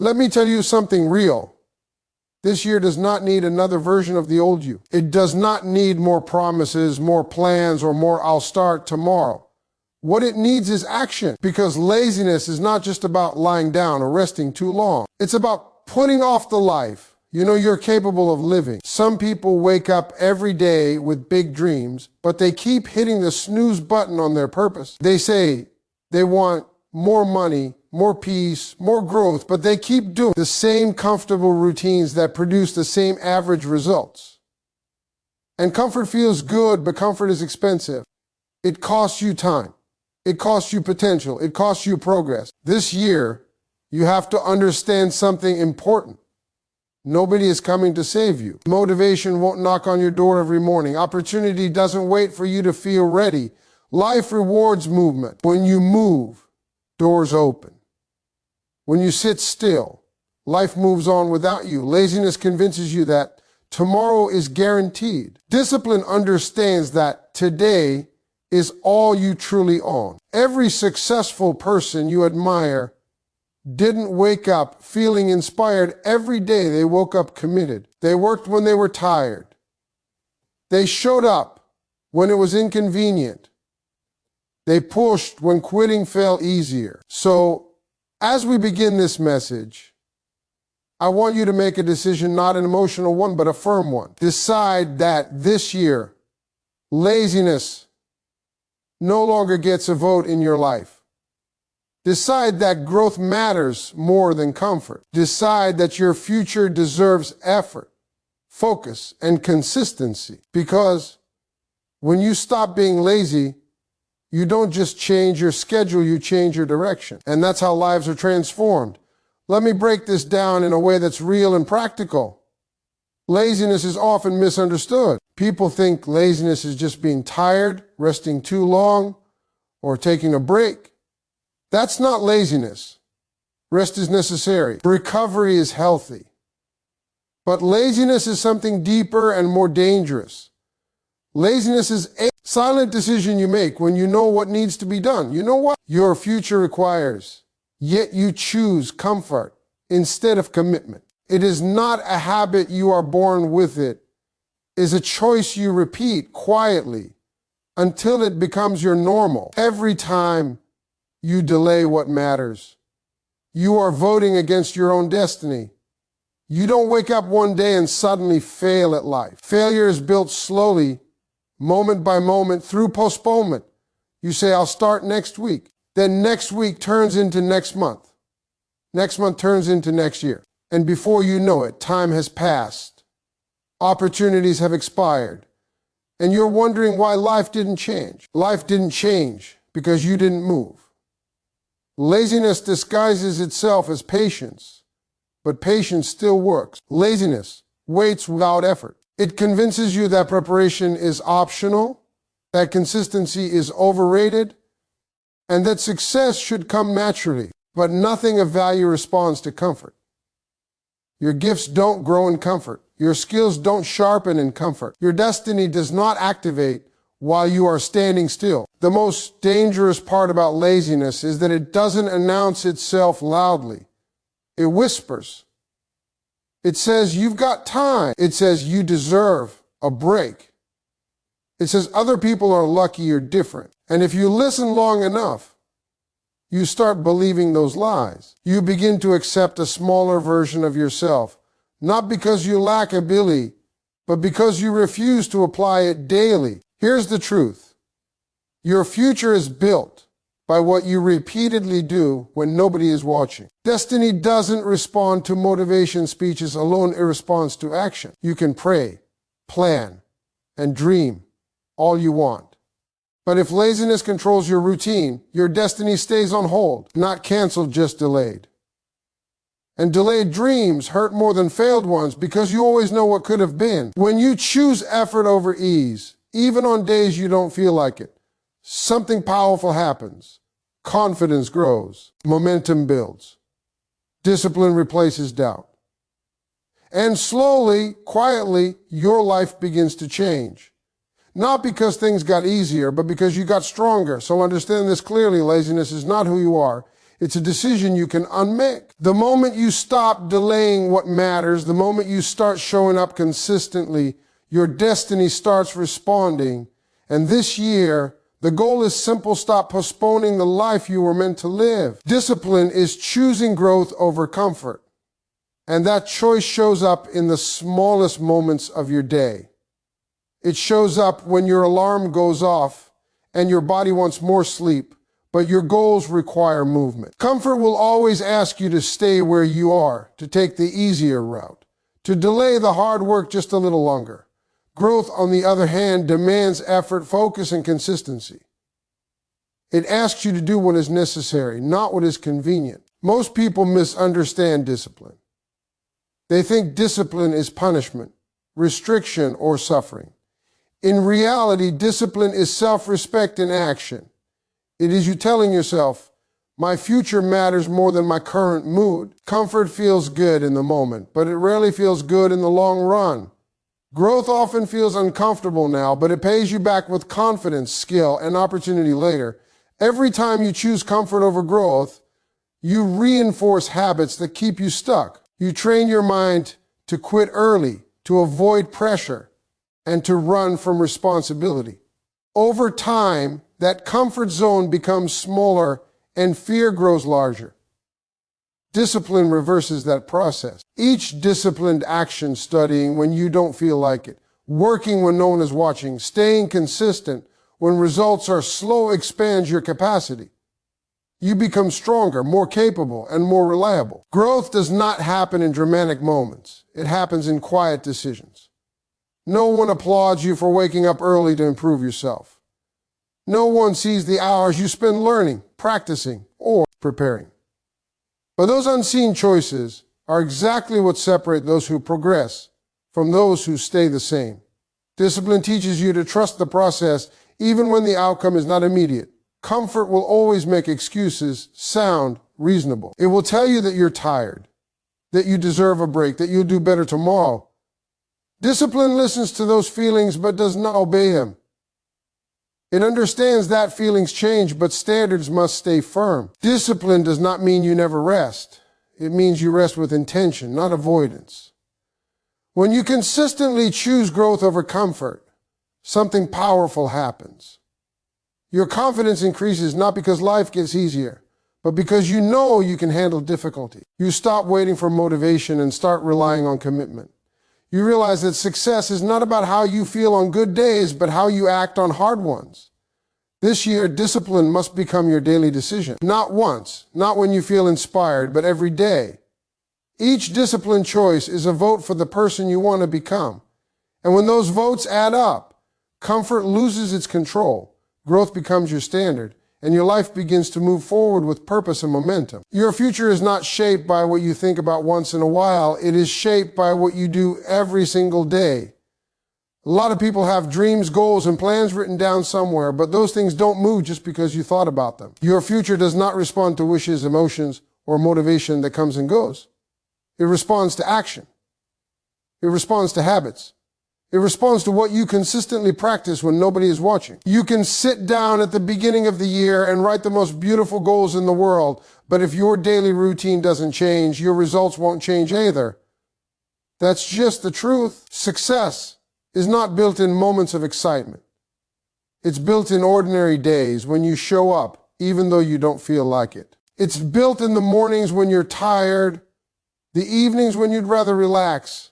Let me tell you something real. This year does not need another version of the old you. It does not need more promises, more plans, or more "I'll start tomorrow." What it needs is action, because laziness is not just about lying down or resting too long. It's about putting off the life you're capable of living. Some people wake up every day with big dreams, but they keep hitting the snooze button on their purpose. They say they want more money, more peace, more growth, but they keep doing the same comfortable routines that produce the same average results. And comfort feels good, but comfort is expensive. It costs you time. It costs you potential. It costs you progress. This year, you have to understand something important. Nobody is coming to save you. Motivation won't knock on your door every morning. Opportunity doesn't wait for you to feel ready. Life rewards movement. When you move, doors open. When you sit still, life moves on without you. Laziness convinces you that tomorrow is guaranteed. Discipline understands that today is all you truly own. Every successful person you admire didn't wake up feeling inspired every day. They woke up committed. They worked when they were tired. They showed up when it was inconvenient. They pushed when quitting felt easier. So, as we begin this message, I want you to make a decision, not an emotional one, but a firm one. Decide that this year, laziness no longer gets a vote in your life. Decide that growth matters more than comfort. Decide that your future deserves effort, focus, and consistency. Because when you stop being lazy, you don't just change your schedule, you change your direction. And that's how lives are transformed. Let me break this down in a way that's real and practical. Laziness is often misunderstood. People think laziness is just being tired, resting too long, or taking a break. That's not laziness. Rest is necessary. Recovery is healthy. But laziness is something deeper and more dangerous. Laziness is a silent decision you make when you know what needs to be done. You know what your future requires, yet you choose comfort instead of commitment. It is not a habit you are born with. It is a choice you repeat quietly until it becomes your normal. Every time you delay what matters, you are voting against your own destiny. You don't wake up one day and suddenly fail at life. Failure is built slowly, moment by moment, through postponement. You say, "I'll start next week." Then next week turns into next month. Next month turns into next year. And before you know it, time has passed. Opportunities have expired. And you're wondering why life didn't change. Life didn't change because you didn't move. Laziness disguises itself as patience, but patience still works. Laziness waits without effort. It convinces you that preparation is optional, that consistency is overrated, and that success should come naturally. But nothing of value responds to comfort. Your gifts don't grow in comfort. Your skills don't sharpen in comfort. Your destiny does not activate while you are standing still. The most dangerous part about laziness is that it doesn't announce itself loudly. It whispers. It says, "You've got time." It says, "You deserve a break." It says, "Other people are lucky you're different." And if you listen long enough, you start believing those lies. You begin to accept a smaller version of yourself, not because you lack ability, but because you refuse to apply it daily. Here's the truth. Your future is built by what you repeatedly do when nobody is watching. Destiny doesn't respond to motivation speeches alone, it responds to action. You can pray, plan, and dream all you want. But if laziness controls your routine, your destiny stays on hold, not canceled, just delayed. And delayed dreams hurt more than failed ones because you always know what could have been. When you choose effort over ease, even on days you don't feel like it, something powerful happens. Confidence grows. Momentum builds. Discipline replaces doubt. And slowly, quietly, your life begins to change. Not because things got easier, but because you got stronger. So understand this clearly, laziness is not who you are. It's a decision you can unmake. The moment you stop delaying what matters, the moment you start showing up consistently, your destiny starts responding. And this year, the goal is simple: stop postponing the life you were meant to live. Discipline is choosing growth over comfort. And that choice shows up in the smallest moments of your day. It shows up when your alarm goes off and your body wants more sleep, but your goals require movement. Comfort will always ask you to stay where you are, to take the easier route, to delay the hard work just a little longer. Growth, on the other hand, demands effort, focus, and consistency. It asks you to do what is necessary, not what is convenient. Most people misunderstand discipline. They think discipline is punishment, restriction, or suffering. In reality, discipline is self-respect in action. It is you telling yourself, my future matters more than my current mood. Comfort feels good in the moment, but it rarely feels good in the long run. Growth often feels uncomfortable now, but it pays you back with confidence, skill, and opportunity later. Every time you choose comfort over growth, you reinforce habits that keep you stuck. You train your mind to quit early, to avoid pressure, and to run from responsibility. Over time, that comfort zone becomes smaller and fear grows larger. Discipline reverses that process. Each disciplined action, studying when you don't feel like it, working when no one is watching, staying consistent when results are slow, expands your capacity. You become stronger, more capable, and more reliable. Growth does not happen in dramatic moments. It happens in quiet decisions. No one applauds you for waking up early to improve yourself. No one sees the hours you spend learning, practicing, or preparing. But those unseen choices are exactly what separate those who progress from those who stay the same. Discipline teaches you to trust the process even when the outcome is not immediate. Comfort will always make excuses sound reasonable. It will tell you that you're tired, that you deserve a break, that you'll do better tomorrow. Discipline listens to those feelings but does not obey them. It understands that feelings change, but standards must stay firm. Discipline does not mean you never rest. It means you rest with intention, not avoidance. When you consistently choose growth over comfort, something powerful happens. Your confidence increases not because life gets easier, but because you know you can handle difficulty. You stop waiting for motivation and start relying on commitment. You realize that success is not about how you feel on good days, but how you act on hard ones. This year, discipline must become your daily decision. Not once, not when you feel inspired, but every day. Each disciplined choice is a vote for the person you want to become. And when those votes add up, comfort loses its control. Growth becomes your standard, and your life begins to move forward with purpose and momentum. Your future is not shaped by what you think about once in a while. It is shaped by what you do every single day. A lot of people have dreams, goals, and plans written down somewhere, but those things don't move just because you thought about them. Your future does not respond to wishes, emotions, or motivation that comes and goes. It responds to action. It responds to habits. It responds to what you consistently practice when nobody is watching. You can sit down at the beginning of the year and write the most beautiful goals in the world, but if your daily routine doesn't change, your results won't change either. That's just the truth. Success is not built in moments of excitement. It's built in ordinary days when you show up, even though you don't feel like it. It's built in the mornings when you're tired, the evenings when you'd rather relax,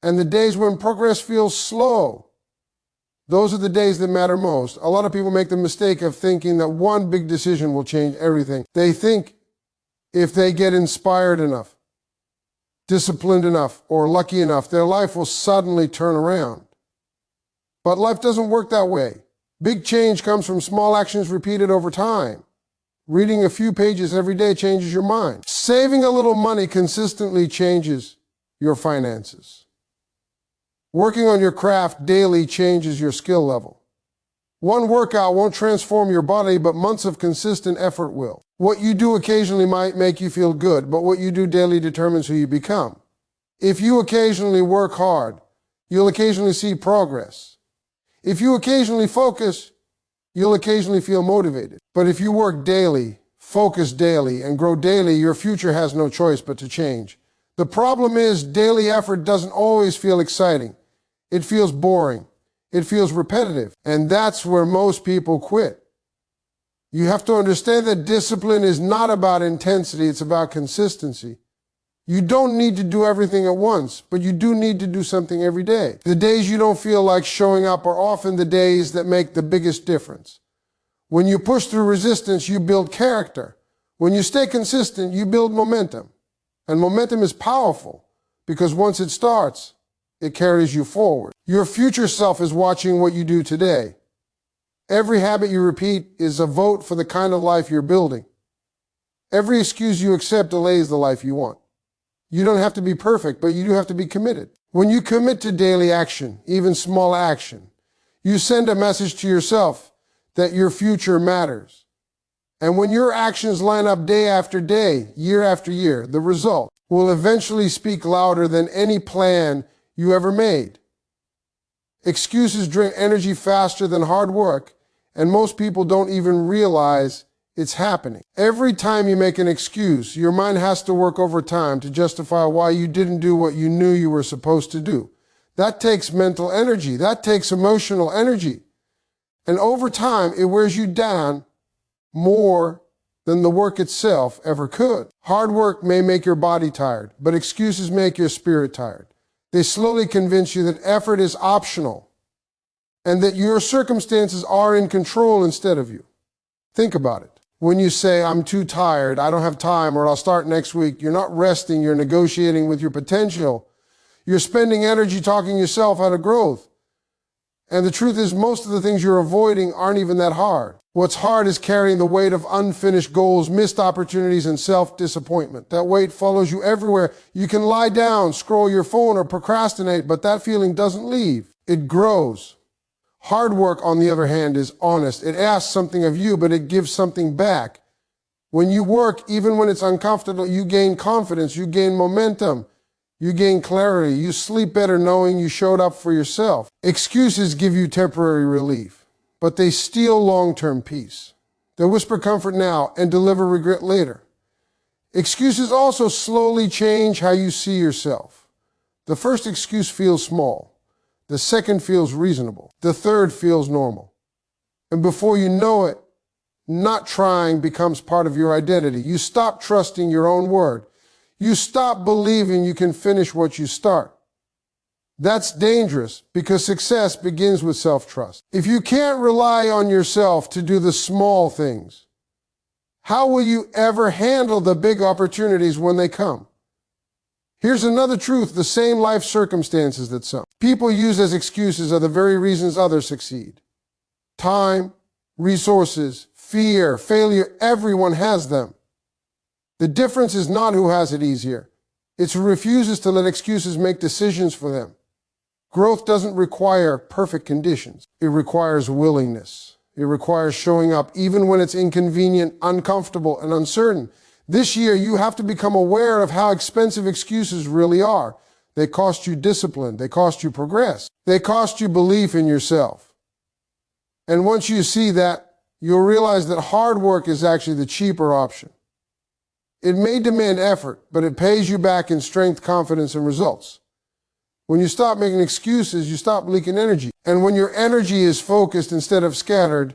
and the days when progress feels slow. Those are the days that matter most. A lot of people make the mistake of thinking that one big decision will change everything. They think if they get inspired enough, disciplined enough, or lucky enough, their life will suddenly turn around. But life doesn't work that way. Big change comes from small actions repeated over time. Reading a few pages every day changes your mind. Saving a little money consistently changes your finances. Working on your craft daily changes your skill level. One workout won't transform your body, but months of consistent effort will. What you do occasionally might make you feel good, but what you do daily determines who you become. If you occasionally work hard, you'll occasionally see progress. If you occasionally focus, you'll occasionally feel motivated. But if you work daily, focus daily, and grow daily, your future has no choice but to change. The problem is daily effort doesn't always feel exciting. It feels boring. It feels repetitive. And that's where most people quit. You have to understand that discipline is not about intensity, it's about consistency. You don't need to do everything at once, but you do need to do something every day. The days you don't feel like showing up are often the days that make the biggest difference. When you push through resistance, you build character. When you stay consistent, you build momentum. And momentum is powerful because once it starts, it carries you forward. Your future self is watching what you do today. Every habit you repeat is a vote for the kind of life you're building. Every excuse you accept delays the life you want. You don't have to be perfect, but you do have to be committed. When you commit to daily action, even small action, you send a message to yourself that your future matters. And when your actions line up day after day, year after year, the result will eventually speak louder than any plan you ever made. Excuses drain energy faster than hard work, and most people don't even realize it's happening. Every time you make an excuse, your mind has to work overtime to justify why you didn't do what you knew you were supposed to do. That takes mental energy. That takes emotional energy. And over time, it wears you down more than the work itself ever could. Hard work may make your body tired, but excuses make your spirit tired. They slowly convince you that effort is optional and that your circumstances are in control instead of you. Think about it. When you say, I'm too tired, I don't have time, or I'll start next week, you're not resting, you're negotiating with your potential. You're spending energy talking yourself out of growth. And the truth is, most of the things you're avoiding aren't even that hard. What's hard is carrying the weight of unfinished goals, missed opportunities, and self-disappointment. That weight follows you everywhere. You can lie down, scroll your phone, or procrastinate, but that feeling doesn't leave. It grows. Hard work, on the other hand, is honest. It asks something of you, but it gives something back. When you work, even when it's uncomfortable, you gain confidence, you gain momentum, you gain clarity, you sleep better knowing you showed up for yourself. Excuses give you temporary relief, but they steal long-term peace. They whisper comfort now and deliver regret later. Excuses also slowly change how you see yourself. The first excuse feels small. The second feels reasonable. The third feels normal. And before you know it, not trying becomes part of your identity. You stop trusting your own word. You stop believing you can finish what you start. That's dangerous because success begins with self-trust. If you can't rely on yourself to do the small things, how will you ever handle the big opportunities when they come? Here's another truth, the same life circumstances that some people use as excuses are the very reasons others succeed. Time, resources, fear, failure, everyone has them. The difference is not who has it easier. It's who refuses to let excuses make decisions for them. Growth doesn't require perfect conditions. It requires willingness. It requires showing up even when it's inconvenient, uncomfortable, and uncertain. This year, you have to become aware of how expensive excuses really are. They cost you discipline. They cost you progress. They cost you belief in yourself. And once you see that, you'll realize that hard work is actually the cheaper option. It may demand effort, but it pays you back in strength, confidence, and results. When you stop making excuses, you stop leaking energy. And when your energy is focused instead of scattered,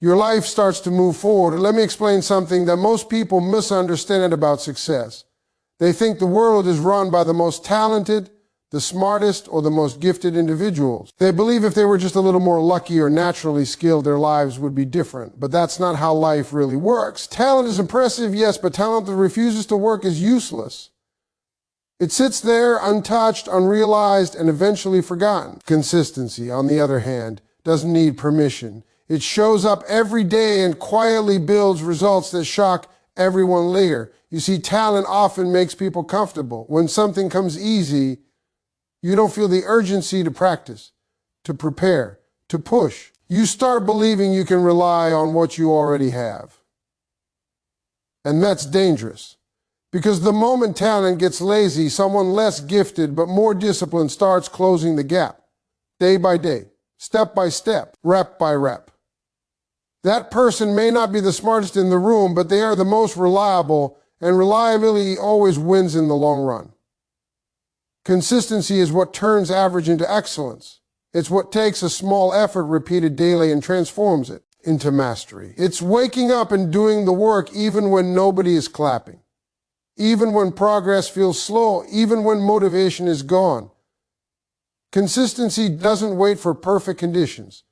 your life starts to move forward. And let me explain something that most people misunderstand about success. They think the world is run by the most talented, the smartest, or the most gifted individuals. They believe if they were just a little more lucky or naturally skilled, their lives would be different. But that's not how life really works. Talent is impressive, yes, but talent that refuses to work is useless. It sits there untouched, unrealized, and eventually forgotten. Consistency, on the other hand, doesn't need permission. It shows up every day and quietly builds results that shock everyone later. You see, talent often makes people comfortable. When something comes easy, you don't feel the urgency to practice, to prepare, to push. You start believing you can rely on what you already have. And that's dangerous. Because the moment talent gets lazy, someone less gifted but more disciplined starts closing the gap. Day by day, step by step, rep by rep. That person may not be the smartest in the room, but they are the most reliable, and reliability always wins in the long run. Consistency is what turns average into excellence. It's what takes a small effort repeated daily and transforms it into mastery. It's waking up and doing the work even when nobody is clapping, even when progress feels slow, even when motivation is gone. Consistency doesn't wait for perfect conditions.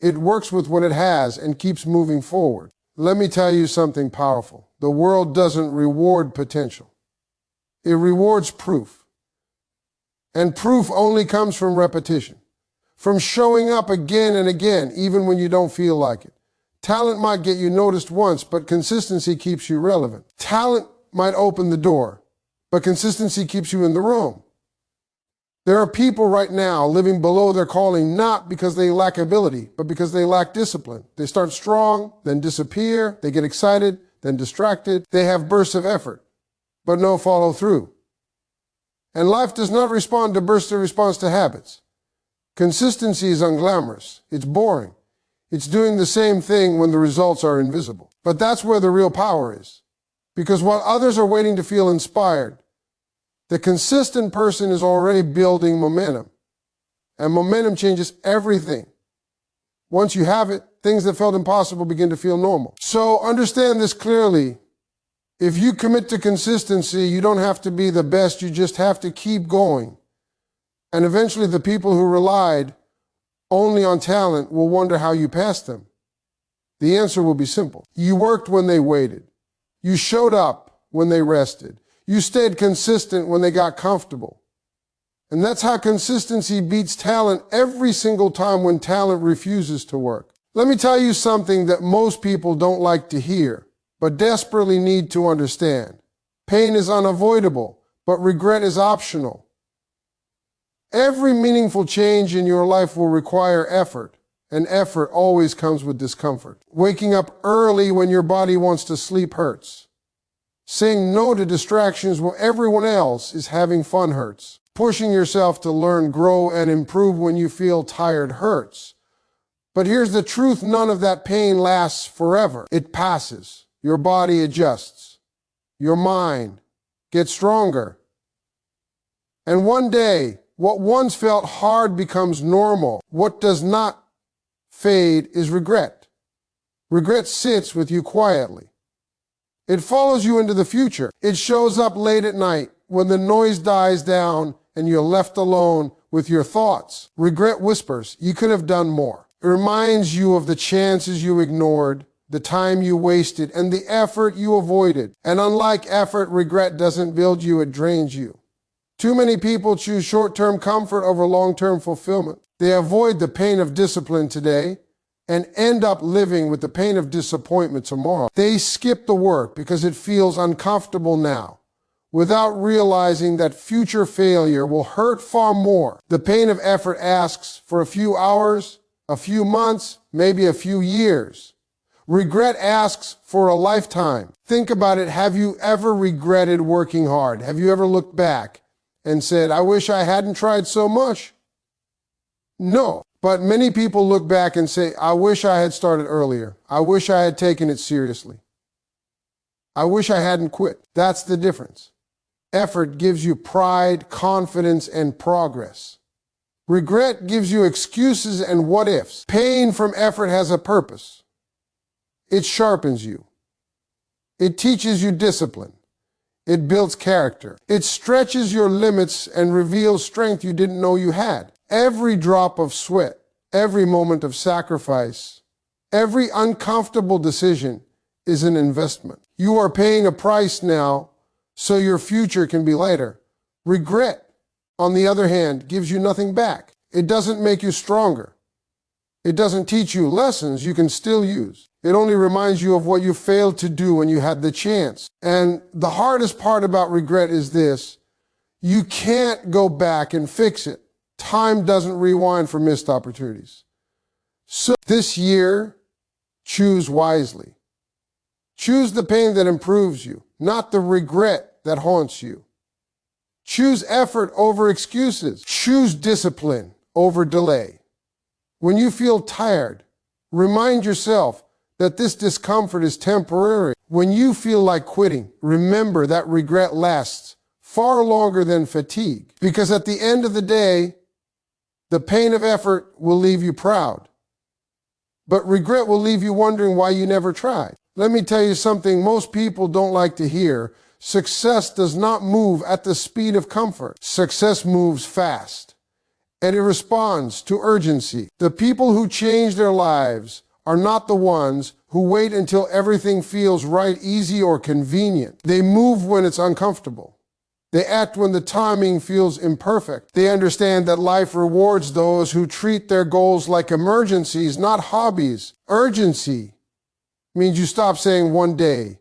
It works with what it has and keeps moving forward. Let me tell you something powerful. The world doesn't reward potential. It rewards proof. And proof only comes from repetition, from showing up again and again, even when you don't feel like it. Talent might get you noticed once, but consistency keeps you relevant. Talent might open the door, but consistency keeps you in the room. There are people right now living below their calling, not because they lack ability, but because they lack discipline. They start strong, then disappear. They get excited, then distracted. They have bursts of effort, but no follow through. And life does not respond to bursts, it responds to habits. Consistency is unglamorous. It's boring. It's doing the same thing when the results are invisible. But that's where the real power is. Because while others are waiting to feel inspired, the consistent person is already building momentum. And momentum changes everything. Once you have it, things that felt impossible begin to feel normal. So understand this clearly. If you commit to consistency, you don't have to be the best, you just have to keep going. And eventually the people who relied only on talent will wonder how you passed them. The answer will be simple. You worked when they waited. You showed up when they rested. You stayed consistent when they got comfortable. And that's how consistency beats talent every single time when talent refuses to work. Let me tell you something that most people don't like to hear, but desperately need to understand. Pain is unavoidable, but regret is optional. Every meaningful change in your life will require effort, and effort always comes with discomfort. Waking up early when your body wants to sleep hurts. Saying no to distractions while everyone else is having fun hurts. Pushing yourself to learn, grow, and improve when you feel tired hurts. But here's the truth, none of that pain lasts forever. It passes. Your body adjusts. Your mind gets stronger. And one day, what once felt hard becomes normal. What does not fade is regret. Regret sits with you quietly. It follows you into the future. It shows up late at night when the noise dies down and you're left alone with your thoughts. Regret whispers, you could have done more. It reminds you of the chances you ignored, the time you wasted, and the effort you avoided. And unlike effort, regret doesn't build you, it drains you. Too many people choose short-term comfort over long-term fulfillment. They avoid the pain of discipline today and end up living with the pain of disappointment tomorrow. They skip the work because it feels uncomfortable now, without realizing that future failure will hurt far more. The pain of effort asks for a few hours, a few months, maybe a few years. Regret asks for a lifetime. Think about it. Have you ever regretted working hard? Have you ever looked back and said, I wish I hadn't tried so much? No. But many people look back and say, I wish I had started earlier. I wish I had taken it seriously. I wish I hadn't quit. That's the difference. Effort gives you pride, confidence, and progress. Regret gives you excuses and what ifs. Pain from effort has a purpose. It sharpens you. It teaches you discipline. It builds character. It stretches your limits and reveals strength you didn't know you had. Every drop of sweat, every moment of sacrifice, every uncomfortable decision is an investment. You are paying a price now so your future can be lighter. Regret, on the other hand, gives you nothing back. It doesn't make you stronger. It doesn't teach you lessons you can still use. It only reminds you of what you failed to do when you had the chance. And the hardest part about regret is this: you can't go back and fix it. Time doesn't rewind for missed opportunities. So this year, choose wisely. Choose the pain that improves you, not the regret that haunts you. Choose effort over excuses. Choose discipline over delay. When you feel tired, remind yourself, that this discomfort is temporary. When you feel like quitting, remember that regret lasts far longer than fatigue, because at the end of the day, the pain of effort will leave you proud, but regret will leave you wondering why you never tried. Let me tell you something most people don't like to hear. Success does not move at the speed of comfort. Success moves fast, and it responds to urgency. The people who change their lives are not the ones who wait until everything feels right, easy, or convenient. They move when it's uncomfortable. They act when the timing feels imperfect. They understand that life rewards those who treat their goals like emergencies, not hobbies. Urgency means you stop saying one day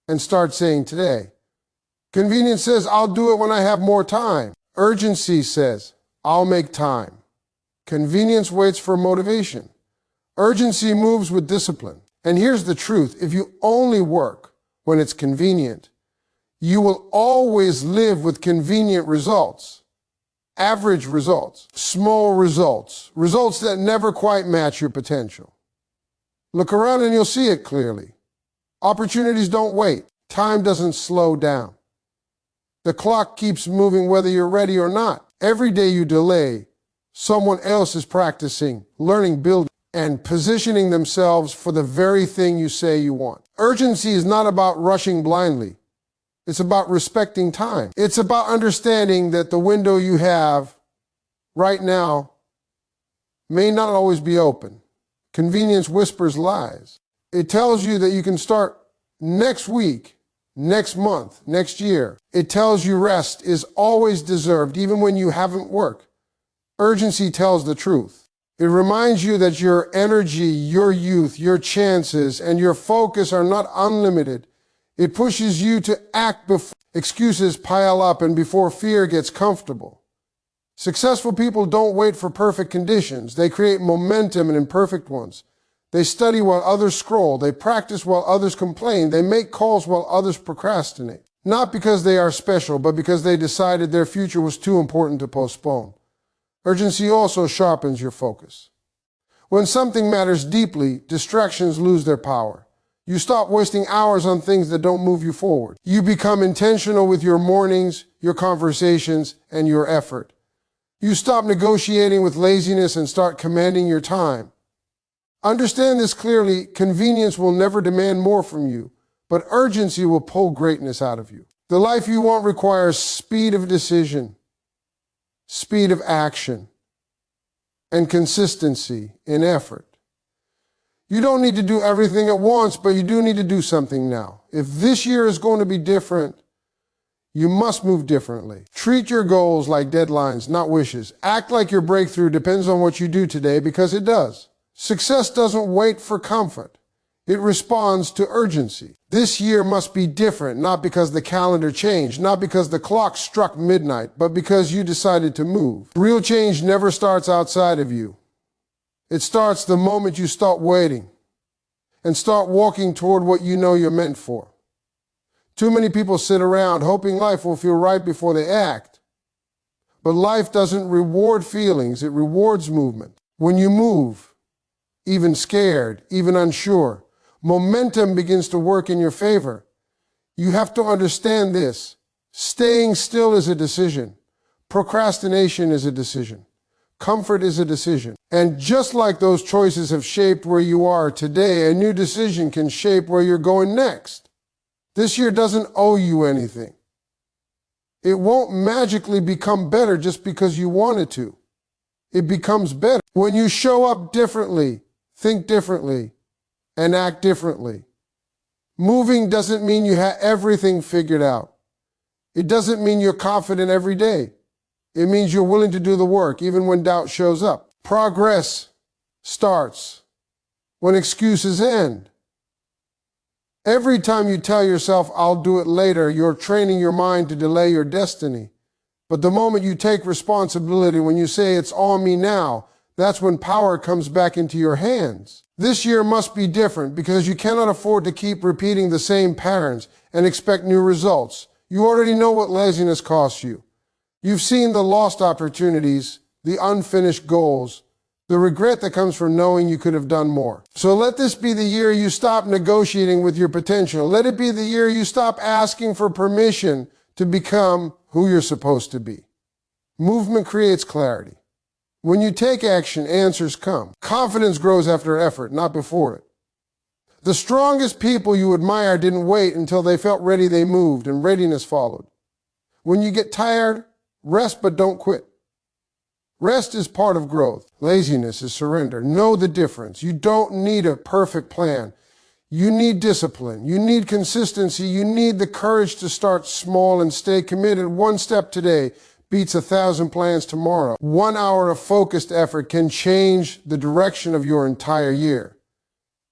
and start saying today. Convenience says, I'll do it when I have more time. Urgency says, I'll make time. Convenience waits for motivation. Urgency moves with discipline. And here's the truth. If you only work when it's convenient, you will always live with convenient results, average results, small results, results that never quite match your potential. Look around and you'll see it clearly. Opportunities don't wait. Time doesn't slow down. The clock keeps moving whether you're ready or not. Every day you delay, someone else is practicing, learning, building, and positioning themselves for the very thing you say you want. Urgency is not about rushing blindly. It's about respecting time. It's about understanding that the window you have right now may not always be open. Convenience whispers lies. It tells you that you can start next week, next month, next year. It tells you rest is always deserved, even when you haven't worked. Urgency tells the truth. It reminds you that your energy, your youth, your chances, and your focus are not unlimited. It pushes you to act before excuses pile up and before fear gets comfortable. Successful people don't wait for perfect conditions. They create momentum in imperfect ones. They study while others scroll. They practice while others complain. They make calls while others procrastinate. Not because they are special, but because they decided their future was too important to postpone. Urgency also sharpens your focus. When something matters deeply, distractions lose their power. You stop wasting hours on things that don't move you forward. You become intentional with your mornings, your conversations, and your effort. You stop negotiating with laziness and start commanding your time. Understand this clearly. Convenience will never demand more from you, but urgency will pull greatness out of you. The life you want requires speed of decision, speed of action, and consistency in effort. You don't need to do everything at once, but you do need to do something now. If this year is going to be different, you must move differently. Treat your goals like deadlines, not wishes. Act like your breakthrough depends on what you do today, because it does. Success doesn't wait for comfort. It responds to urgency. This year must be different, not because the calendar changed, not because the clock struck midnight, but because you decided to move. Real change never starts outside of you. It starts the moment you stop waiting and start walking toward what you know you're meant for. Too many people sit around hoping life will feel right before they act. But life doesn't reward feelings, it rewards movement. When you move, even scared, even unsure, momentum begins to work in your favor. You have to understand this. Staying still is a decision. Procrastination is a decision. Comfort is a decision. And just like those choices have shaped where you are today, a new decision can shape where you're going next. This year doesn't owe you anything. It won't magically become better just because you want it to. It becomes better when you show up differently, think differently, and act differently. Moving doesn't mean you have everything figured out. It doesn't mean you're confident every day. It means you're willing to do the work even when doubt shows up. Progress starts when excuses end. Every time you tell yourself, I'll do it later, you're training your mind to delay your destiny. But the moment you take responsibility, when you say it's on me now, that's when power comes back into your hands. This year must be different because you cannot afford to keep repeating the same patterns and expect new results. You already know what laziness costs you. You've seen the lost opportunities, the unfinished goals, The regret that comes from knowing you could have done more. So let this be the year you stop negotiating with your potential. Let it be the year you stop asking for permission to become who you're supposed to be. Movement creates clarity. When you take action, answers come. Confidence grows after effort, not before it. The strongest people you admire didn't wait until they felt ready, they moved, and readiness followed. When you get tired, rest but don't quit. Rest is part of growth. Laziness is surrender. Know the difference. You don't need a perfect plan. You need discipline. You need consistency. You need the courage to start small and stay committed. One step today beats 1,000 plans tomorrow. 1 hour of focused effort can change the direction of your entire year.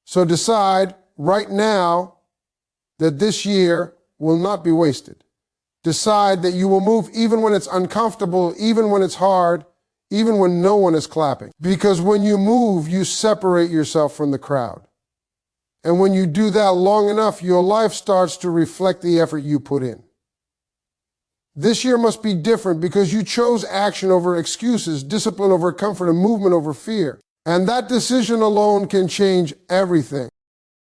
So decide right now that this year will not be wasted. Decide that you will move even when it's uncomfortable, even when it's hard, even when no one is clapping. Because when you move, you separate yourself from the crowd. And when you do that long enough, your life starts to reflect the effort you put in. This year must be different because you chose action over excuses, discipline over comfort, and movement over fear. And that decision alone can change everything.